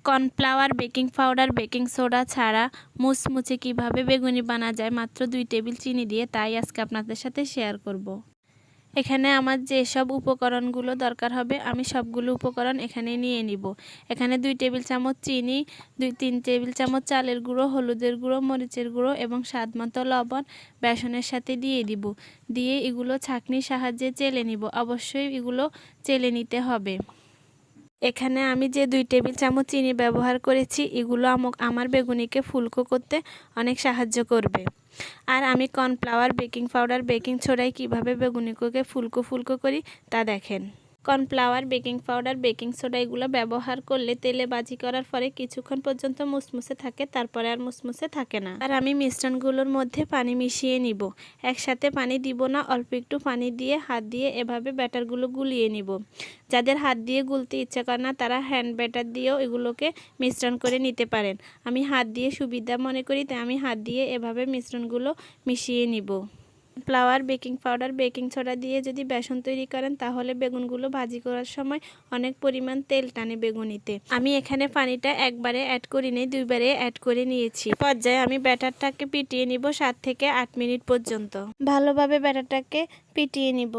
Cornflour, baking powder, baking soda ছাড়া মুচমুচে কিভাবে বেগুনি বানা যায় মাত্র 2 টেবিল চিনি দিয়ে, তাই আজকে আপনাদের সাথে শেয়ার করব। এখানে আমার যেসব উপকরণগুলো দরকার হবে আমি সবগুলো উপকরণ এখানে নিয়ে নিব। এখানে 2 টেবিল চামচ চিনি, 2-3 টেবিল চামচ চালের গুঁড়ো, হলুদের গুঁড়ো, মরিচের গুঁড়ো এবং স্বাদমতো লবণ বেসনের সাথে দিয়ে দিব। দিয়ে এগুলো ছাঁকনির সাহায্যে চেলে নিব। অবশ্যই এগুলো চেলে নিতে হবে। এখানে আমি যে 2 টেবিল চামচ চিনি ব্যবহার করেছি এগুলো আমার বেগুনিকে ফুলকো করতে অনেক সাহায্য করবে। আর আমি কর্নফ্লাওয়ার, বেকিং পাউডার, বেকিং সোডায় কীভাবে বেগুনিকে ফুলকো করি তা দেখেন। Cornflour, baking powder, baking soda এগুলো ব্যবহার করলে তেলে ভাজি করার পরে কিছুক্ষণ পর্যন্ত মুসমুসে থাকে, তারপরে আর মুসমুসে থাকে না। আর আমি মিশ্রণগুলোর মধ্যে পানি মিশিয়ে নিব। একসাথে পানি দিব না, অল্প একটু পানি দিয়ে হাত দিয়ে এভাবে ব্যাটারগুলো গুলিয়ে নিব। যাদের হাত দিয়ে গুলতে ইচ্ছা করে না তারা হ্যান্ড ব্যাটার দিয়েও এগুলোকে মিশ্রণ করে নিতে পারেন। আমি হাত দিয়ে সুবিধা মনে করি, তাই আমি হাত দিয়ে এভাবে মিশ্রণগুলো মিশিয়ে নিব। Flower, baking powder, baking soda দিয়ে যদি বেসন তৈরি করেন তাহলে বেগুনগুলো ভাজি করার সময় অনেক পরিমাণ তেল টানে বেগুনিতে। আমি এখানে পানিটা একবারে অ্যাড করি নাই, 2 বারে অ্যাড করে নিয়েছি। পর্যায়ে আমি ব্যাটারটাকে পিটিয়ে নিব 7 থেকে 8 মিনিট পর্যন্ত। ভালোভাবে ব্যাটারটাকে পিটিয়ে নিব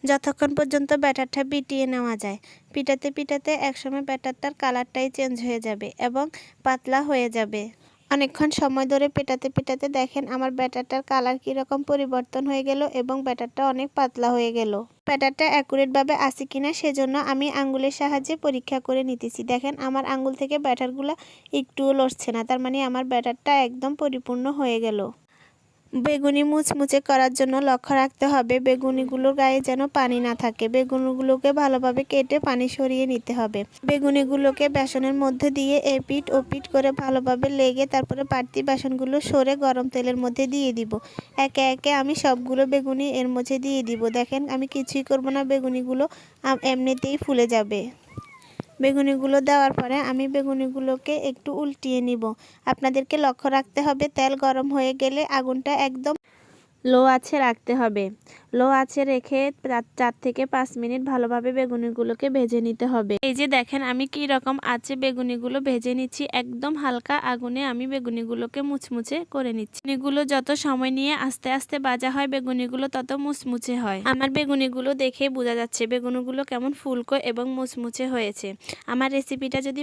যতক্ষণ পর্যন্ত ব্যাটারটা পিটিয়ে নেওয়া যায়। পিটাতে একসময় ব্যাটারটার কালারটাই চেঞ্জ হয়ে যাবে এবং পাতলা হয়ে যাবে। অনেকক্ষণ সময় ধরে পেটাতে দেখেন আমার ব্যাটারটার কালার কীরকম পরিবর্তন হয়ে গেল এবং ব্যাটারটা অনেক পাতলা হয়ে গেল। ব্যাটারটা অ্যাকুরেটভাবে আসে কিনা সেজন্য আমি আঙ্গুলের সাহায্যে পরীক্ষা করে নিতেছি। দেখেন আমার আঙ্গুল থেকে ব্যাটারগুলো একটুও লড়ছে না, তার মানে আমার ব্যাটারটা একদম পরিপূর্ণ হয়ে গেল। বেগুনি মুচমুচে করার জন্য লক্ষ্য রাখতে হবে বেগুনিগুলোর গায়ে যেন পানি না থাকে। বেগুনিগুলোকে ভালোভাবে কেটে পানি সরিয়ে নিতে হবে। বেগুনিগুলোকে বেসনের মধ্যে দিয়ে এপিট ওপিট করে ভালোভাবে লেগে তারপরে বাড়তি বেসনগুলো সরে গরম তেলের মধ্যে দিয়ে দিব। একে একে আমি সবগুলো বেগুনি এর মধ্যে দিয়ে দিব। দেখেন আমি কিছুই করব না, বেগুনিগুলো এমনিতেই ফুলে যাবে। বেগুনিগুলো দেওয়ার পরে আমি বেগুনিগুলোকে একটু উল্টিয়ে নিব। আপনাদেরকে লক্ষ্য রাখতে হবে তেল গরম হয়ে গেলে আগুনটা একদম লো আঁচে রাখতে হবে। লো আঁচে রেখে 4 থেকে 5 মিনিট ভালোভাবে বেগুনিগুলোকে ভেজে নিতে হবে। এই যে দেখেন আমি কি রকম আঁচে বেগুনিগুলো ভেজে নিচ্ছি। একদম হালকা আগুনে আমি বেগুনিগুলোকে মুচমুচে করে নিচ্ছি। বেগুনিগুলো যত সময় নিয়ে আস্তে আস্তে ভাজা হয় বেগুনিগুলো তত মুচমুচে হয়। আমার বেগুনিগুলো দেখে বোঝা যাচ্ছে বেগুনিগুলো কেমন ফুলকো এবং মুচমুচে হয়েছে। আমার রেসিপিটা যদি